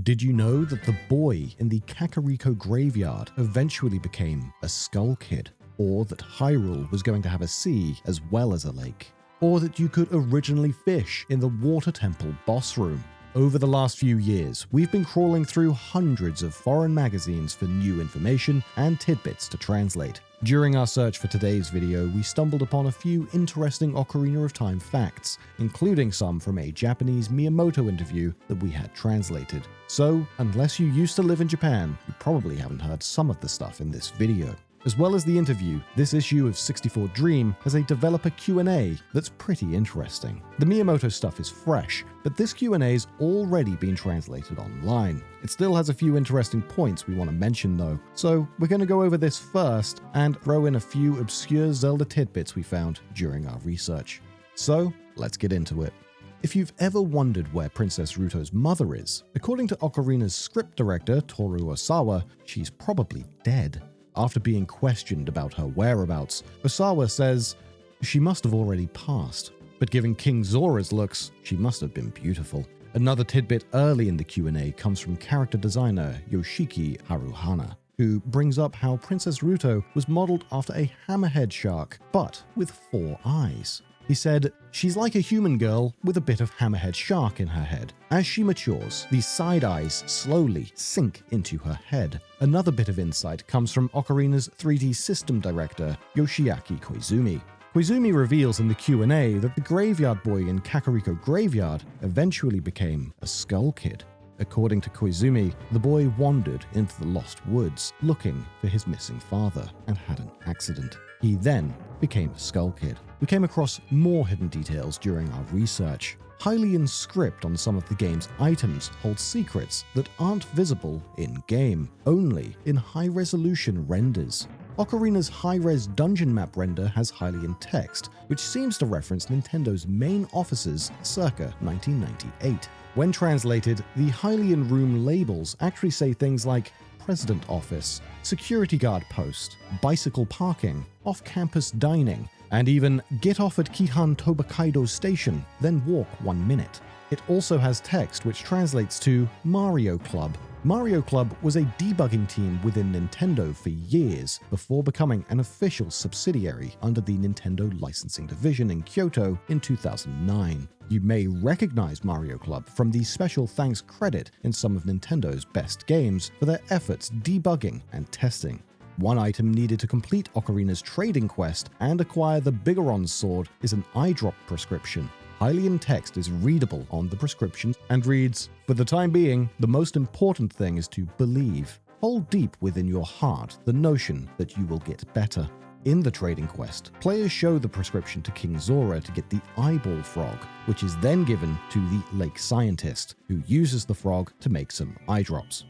Did you know that the boy in the Kakariko graveyard eventually became a Skull Kid? Or that Hyrule was going to have a sea as well as a lake? Or that you could originally fish in the Water Temple boss room? Over the last few years, we've been crawling through hundreds of foreign magazines for new information and tidbits to translate. During our search for today's video, we stumbled upon a few interesting Ocarina of Time facts, including some from a Japanese Miyamoto interview that we had translated. So, unless you used to live in Japan, you probably haven't heard some of the stuff in this video. As well as the interview, this issue of 64 Dream has a developer Q&A that's pretty interesting. The Miyamoto stuff is fresh, but this Q&A's already been translated online. It still has a few interesting points we want to mention though, so we're going to go over this first and throw in a few obscure Zelda tidbits we found during our research. So, let's get into it. If you've ever wondered where Princess Ruto's mother is, according to Ocarina's script director Toru Osawa, she's probably dead. After being questioned about her whereabouts, Osawa says she must have already passed, but given King Zora's looks, she must have been beautiful. Another tidbit early in the Q&A comes from character designer Yoshiki Haruhana, who brings up how Princess Ruto was modeled after a hammerhead shark, but with 4 eyes. He said, "She's like a human girl with a bit of hammerhead shark in her head. As she matures, these side eyes slowly sink into her head." Another bit of insight comes from Ocarina's 3D system director, Yoshiaki Koizumi. Koizumi reveals in the Q&A that the graveyard boy in Kakariko Graveyard eventually became a Skull Kid. According to Koizumi, the boy wandered into the Lost Woods looking for his missing father and had an accident. He then became a Skull Kid. We came across more hidden details during our research. Hylian's script on some of the game's items holds secrets that aren't visible in-game, only in high-resolution renders. Ocarina's high-res dungeon map render has Hylian text, which seems to reference Nintendo's main offices circa 1998. When translated, the Hylian room labels actually say things like President Office, Security Guard Post, Bicycle Parking, Off-Campus Dining, and even Get off at Kihan Tobakaido Station, then walk 1 minute. It also has text which translates to Mario Club. Mario Club was a debugging team within Nintendo for years before becoming an official subsidiary under the Nintendo licensing division in Kyoto in 2009. You may recognize Mario Club from the special thanks credit in some of Nintendo's best games for their efforts debugging and testing. One item needed to complete Ocarina's trading quest and acquire the Bigoron's sword is an eye drop prescription. Hylian text is readable on the prescription and reads, "For the time being, the most important thing is to believe. Hold deep within your heart the notion that you will get better." In the trading quest, players show the prescription to King Zora to get the eyeball frog, which is then given to the lake scientist, who uses the frog to make some eye drops.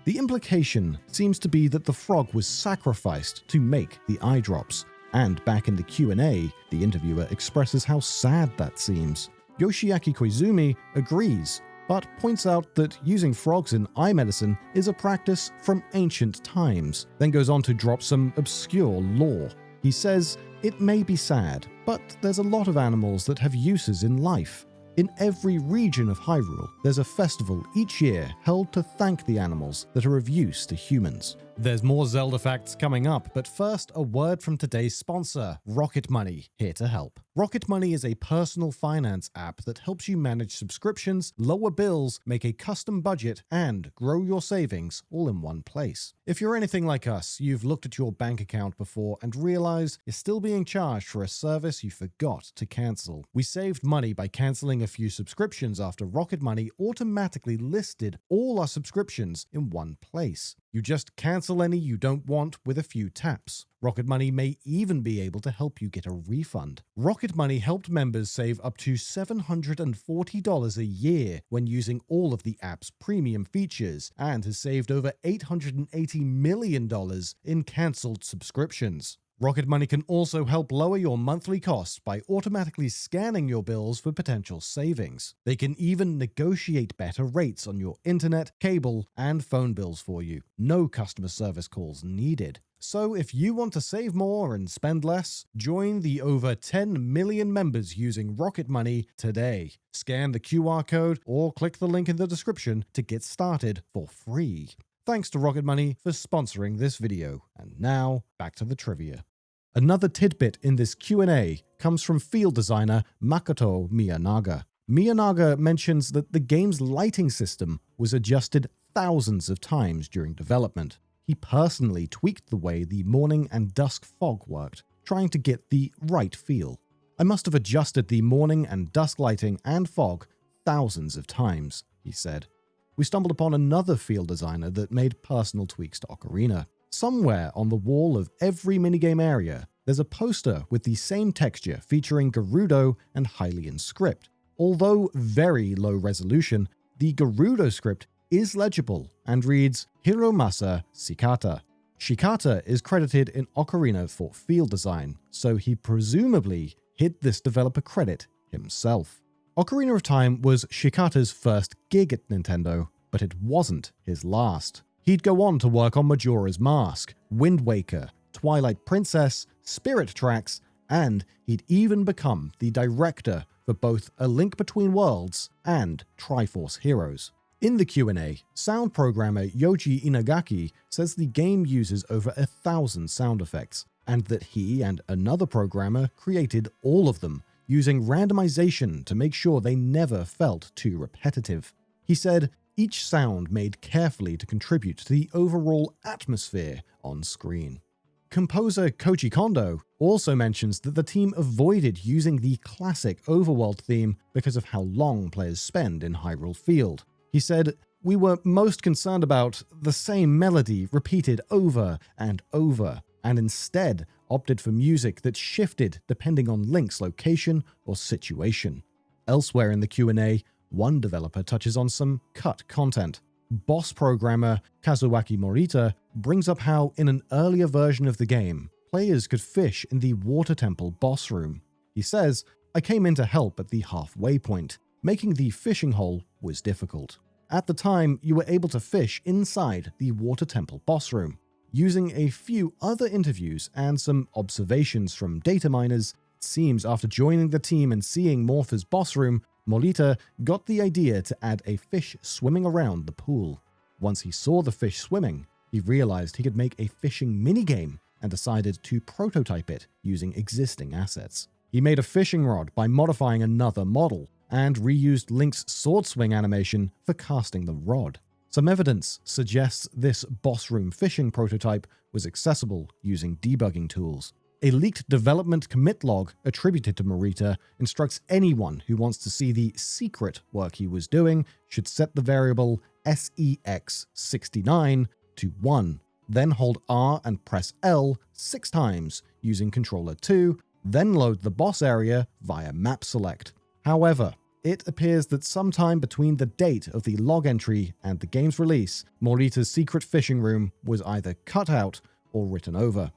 The implication seems to be that the frog was sacrificed to make the eye drops, and back in the Q&A, the interviewer expresses how sad that seems. Yoshiaki Koizumi agrees, but points out that using frogs in eye medicine is a practice from ancient times, then goes on to drop some obscure lore. He says, "It may be sad, but there's a lot of animals that have uses in life. In every region of Hyrule, there's a festival each year held to thank the animals that are of use to humans." There's more Zelda facts coming up, but first a word from today's sponsor, Rocket Money, here to help. Rocket Money is a personal finance app that helps you manage subscriptions, lower bills, make a custom budget, and grow your savings all in one place. If you're anything like us, you've looked at your bank account before and realized you're still being charged for a service you forgot to cancel. We saved money by canceling a few subscriptions after Rocket Money automatically listed all our subscriptions in one place. You just cancel any you don't want with a few taps. Rocket Money may even be able to help you get a refund. Rocket Money helped members save up to $740 a year when using all of the app's premium features and has saved over $880 million in cancelled subscriptions. Rocket Money can also help lower your monthly costs by automatically scanning your bills for potential savings. They can even negotiate better rates on your internet, cable, and phone bills for you. No customer service calls needed. So if you want to save more and spend less, join the over 10 million members using Rocket Money today. Scan the QR code or click the link in the description to get started for free. Thanks to Rocket Money for sponsoring this video. And now, back to the trivia. Another tidbit in this Q&A comes from field designer Makoto Miyanaga. Miyanaga mentions that the game's lighting system was adjusted thousands of times during development. He personally tweaked the way the morning and dusk fog worked, trying to get the right feel. I must have adjusted the morning and dusk lighting and fog thousands of times, he said. We stumbled upon another field designer that made personal tweaks to Ocarina. Somewhere on the wall of every minigame area, there's a poster with the same texture featuring Gerudo and Hylian script. Although very low resolution, the Gerudo script is legible and reads Hiromasa Shikata. Shikata is credited in Ocarina for field design, so he presumably hid this developer credit himself. Ocarina of Time was Shikata's first gig at Nintendo, but it wasn't his last. He'd go on to work on Majora's Mask, Wind Waker, Twilight Princess, Spirit Tracks, and he'd even become the director for both A Link Between Worlds and Triforce Heroes. In the Q&A, sound programmer Yoji Inagaki says the game uses over 1,000 sound effects, and that he and another programmer created all of them, using randomization to make sure they never felt too repetitive. He said, each sound made carefully to contribute to the overall atmosphere on screen. Composer Koji Kondo also mentions that the team avoided using the classic overworld theme because of how long players spend in Hyrule Field. He said, "We were most concerned about the same melody repeated over and over, and instead opted for music that shifted depending on Link's location or situation." Elsewhere in the Q&A, one developer touches on some cut content. Boss programmer Kazuaki Morita brings up how in an earlier version of the game, players could fish in the Water Temple boss room. He says, "I came in to help at the halfway point. Making the fishing hole was difficult. At the time, you were able to fish inside the Water Temple boss room." Using a few other interviews and some observations from data miners, it seems after joining the team and seeing Morpha's boss room, Morita got the idea to add a fish swimming around the pool. Once he saw the fish swimming, he realized he could make a fishing minigame and decided to prototype it using existing assets. He made a fishing rod by modifying another model and reused Link's sword swing animation for casting the rod. Some evidence suggests this boss room fishing prototype was accessible using debugging tools. A leaked development commit log attributed to Morita instructs anyone who wants to see the secret work he was doing should set the variable SEX69 to 1, then hold R and press L 6 times using controller 2, then load the boss area via map select. However, it appears that sometime between the date of the log entry and the game's release, Morita's secret fishing room was either cut out or written over.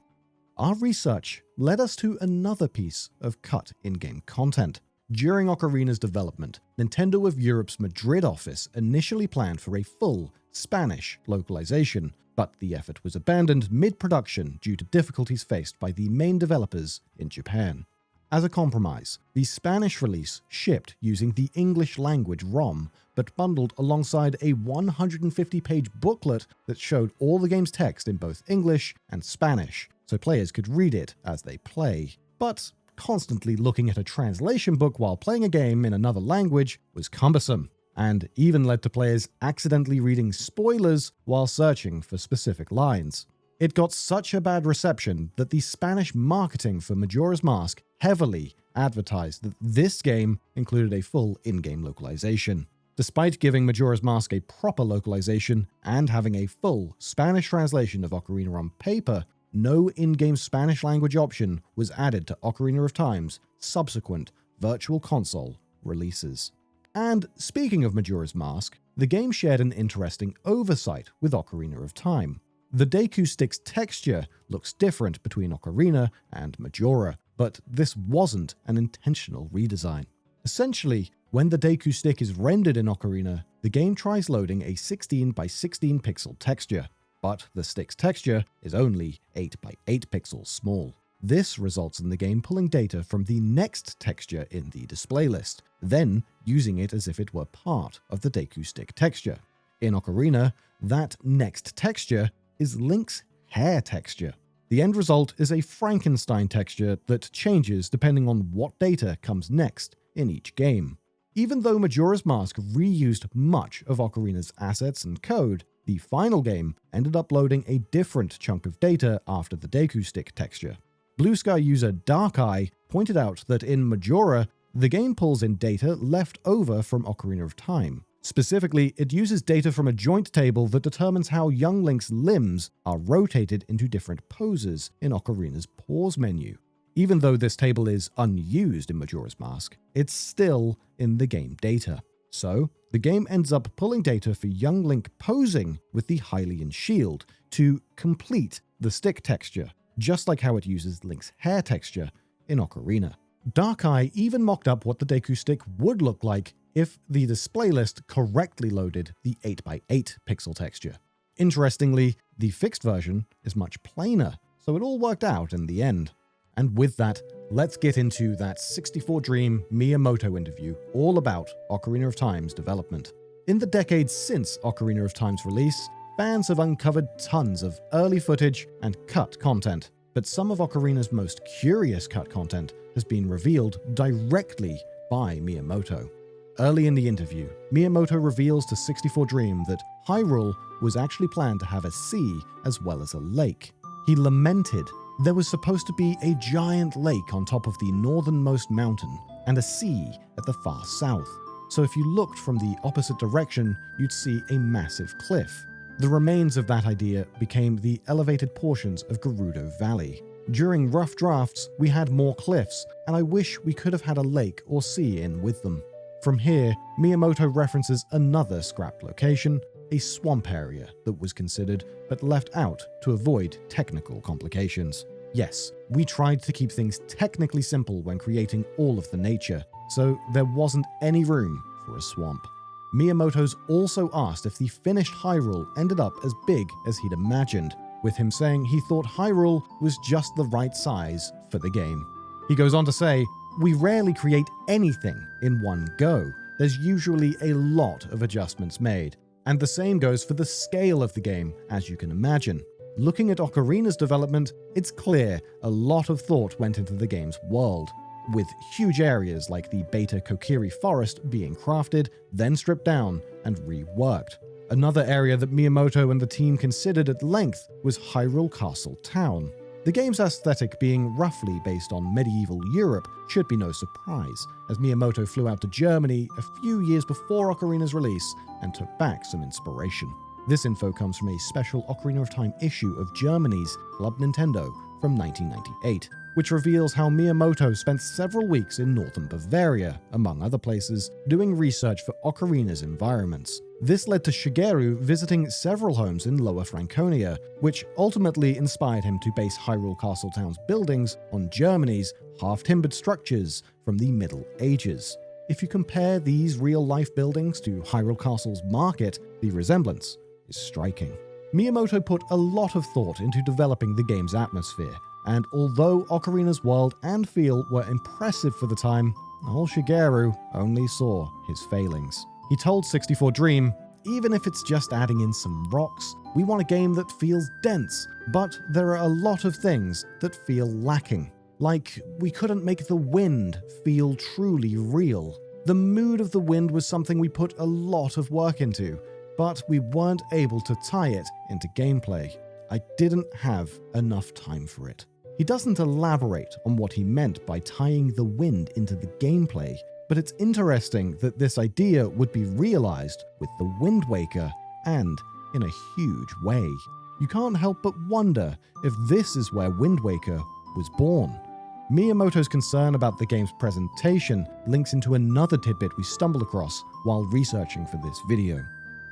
Our research led us to another piece of cut in-game content. During Ocarina's development, Nintendo of Europe's Madrid office initially planned for a full Spanish localization, but the effort was abandoned mid-production due to difficulties faced by the main developers in Japan. As a compromise, the Spanish release shipped using the English language ROM, but bundled alongside a 150-page booklet that showed all the game's text in both English and Spanish, so players could read it as they play. But constantly looking at a translation book while playing a game in another language was cumbersome, and even led to players accidentally reading spoilers while searching for specific lines. It got such a bad reception that the Spanish marketing for Majora's Mask heavily advertised that this game included a full in-game localization. Despite giving Majora's Mask a proper localization and having a full Spanish translation of Ocarina on paper, no in-game Spanish language option was added to Ocarina of Time's subsequent Virtual Console releases. And speaking of Majora's Mask, the game shared an interesting oversight with Ocarina of Time. The Deku Stick's texture looks different between Ocarina and Majora, but this wasn't an intentional redesign. Essentially, when the Deku Stick is rendered in Ocarina, the game tries loading a 16 by 16 pixel texture. but the stick's texture is only 8 by 8 pixels small. This results in the game pulling data from the next texture in the display list, then using it as if it were part of the Deku stick texture. In Ocarina, that next texture is Link's hair texture. The end result is a Frankenstein texture that changes depending on what data comes next in each game. Even though Majora's Mask reused much of Ocarina's assets and code, the final game ended up loading a different chunk of data after the Deku stick texture. Blue Sky user Darkeye pointed out that in Majora, the game pulls in data left over from Ocarina of Time. Specifically, it uses data from a joint table that determines how young Link's limbs are rotated into different poses in Ocarina's pause menu. Even though this table is unused in Majora's Mask, it's still in the game data. So, the game ends up pulling data for young Link posing with the Hylian shield to complete the stick texture, just like how it uses Link's hair texture in Ocarina. Darkeye even mocked up what the Deku stick would look like if the display list correctly loaded the 8 by 8 pixel texture. Interestingly, the fixed version is much plainer, so it all worked out in the end. And with that, let's get into that 64 Dream Miyamoto interview all about Ocarina of Time's development. In the decades since Ocarina of Time's release, fans have uncovered tons of early footage and cut content, but some of Ocarina's most curious cut content has been revealed directly by Miyamoto. Early in the interview, Miyamoto reveals to 64 Dream that Hyrule was actually planned to have a sea as well as a lake. He lamented there was supposed to be a giant lake on top of the northernmost mountain and a sea at the far south. So if you looked from the opposite direction, you'd see a massive cliff. The remains of that idea became the elevated portions of Gerudo Valley. During rough drafts, we had more cliffs, and I wish we could have had a lake or sea in with them. From here, Miyamoto references another scrapped location, a swamp area that was considered but left out to avoid technical complications. Yes, we tried to keep things technically simple when creating all of the nature, so there wasn't any room for a swamp. Miyamoto's also asked if the finished Hyrule ended up as big as he'd imagined, with him saying he thought Hyrule was just the right size for the game. He goes on to say, "We rarely create anything in one go. There's usually a lot of adjustments made. And the same goes for the scale of the game, as you can imagine. Looking at Ocarina's development, it's clear a lot of thought went into the game's world, with huge areas like the Beta Kokiri Forest being crafted, then stripped down and reworked. Another area that Miyamoto and the team considered at length was Hyrule Castle Town. The game's aesthetic being roughly based on medieval Europe should be no surprise, as Miyamoto flew out to Germany a few years before Ocarina's release and took back some inspiration. This info comes from a special Ocarina of Time issue of Germany's Club Nintendo from 1998, which reveals how Miyamoto spent several weeks in northern Bavaria, among other places, doing research for Ocarina's environments. This led to Shigeru visiting several homes in Lower Franconia, which ultimately inspired him to base Hyrule Castle Town's buildings on Germany's half-timbered structures from the Middle Ages. If you compare these real-life buildings to Hyrule Castle's market, the resemblance is striking. Miyamoto put a lot of thought into developing the game's atmosphere, and although Ocarina's world and feel were impressive for the time, old Shigeru only saw his failings. He told 64 Dream, "Even if it's just adding in some rocks, we want a game that feels dense, but there are a lot of things that feel lacking. Like, we couldn't make the wind feel truly real. The mood of the wind was something we put a lot of work into, but we weren't able to tie it into gameplay. I didn't have enough time for it." He doesn't elaborate on what he meant by tying the wind into the gameplay, but it's interesting that this idea would be realized with the Wind Waker, and in a huge way. You can't help but wonder if this is where Wind Waker was born. Miyamoto's concern about the game's presentation links into another tidbit we stumbled across while researching for this video.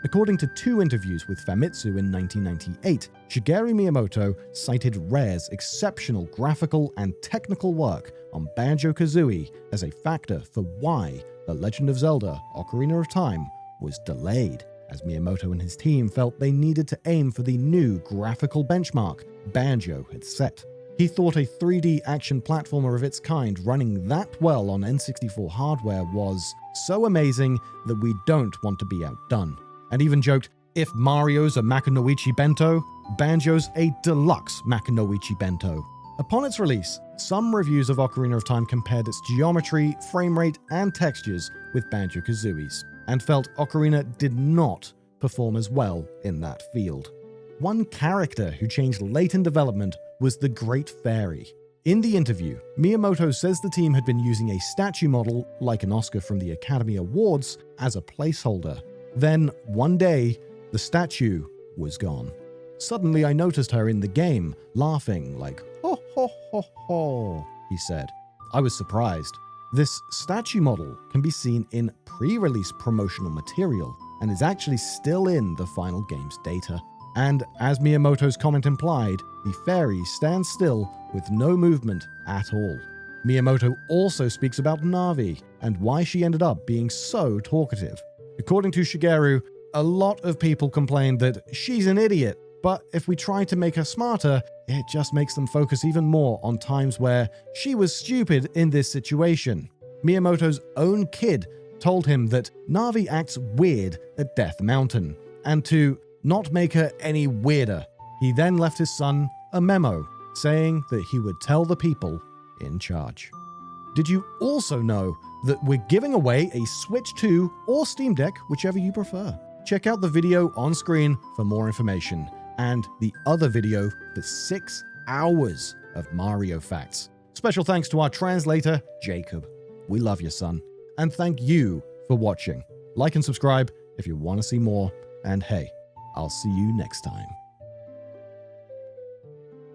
According to 2 interviews with Famitsu in 1998, Shigeru Miyamoto cited Rare's exceptional graphical and technical work on Banjo-Kazooie as a factor for why The Legend of Zelda: Ocarina of Time was delayed. as Miyamoto and his team felt they needed to aim for the new graphical benchmark Banjo had set. He thought a 3D action platformer of its kind running that well on N64 hardware was so amazing that we don't want to be outdone, and even joked, if Mario's a Makunoichi Bento, Banjo's a deluxe Makunoichi Bento. Upon its release, some reviews of Ocarina of Time compared its geometry, frame rate, and textures with Banjo-Kazooie's, and felt Ocarina did not perform as well in that field. One character who changed late in development was the Great Fairy. In the interview, Miyamoto says the team had been using a statue model, like an Oscar from the Academy Awards, as a placeholder. Then, one day, the statue was gone. Suddenly I noticed her in the game, laughing like, ho ho ho ho, he said. I was surprised. This statue model can be seen in pre-release promotional material and is actually still in the final game's data. And as Miyamoto's comment implied, the fairy stands still with no movement at all. Miyamoto also speaks about Navi and why she ended up being so talkative. According to Shigeru, a lot of people complained that she's an idiot, but if we try to make her smarter, it just makes them focus even more on times where she was stupid in this situation. Miyamoto's own kid told him that Navi acts weird at Death Mountain, and to not make her any weirder, he then left his son a memo saying that he would tell the people in charge. Did you also know that we're giving away a Switch 2 or Steam Deck, whichever you prefer? Check out the video on screen for more information, and the other video for 6 hours of Mario facts. Special thanks to our translator, Jacob. We love you, son. And thank you for watching. Like and subscribe if you want to see more, and hey, I'll see you next time.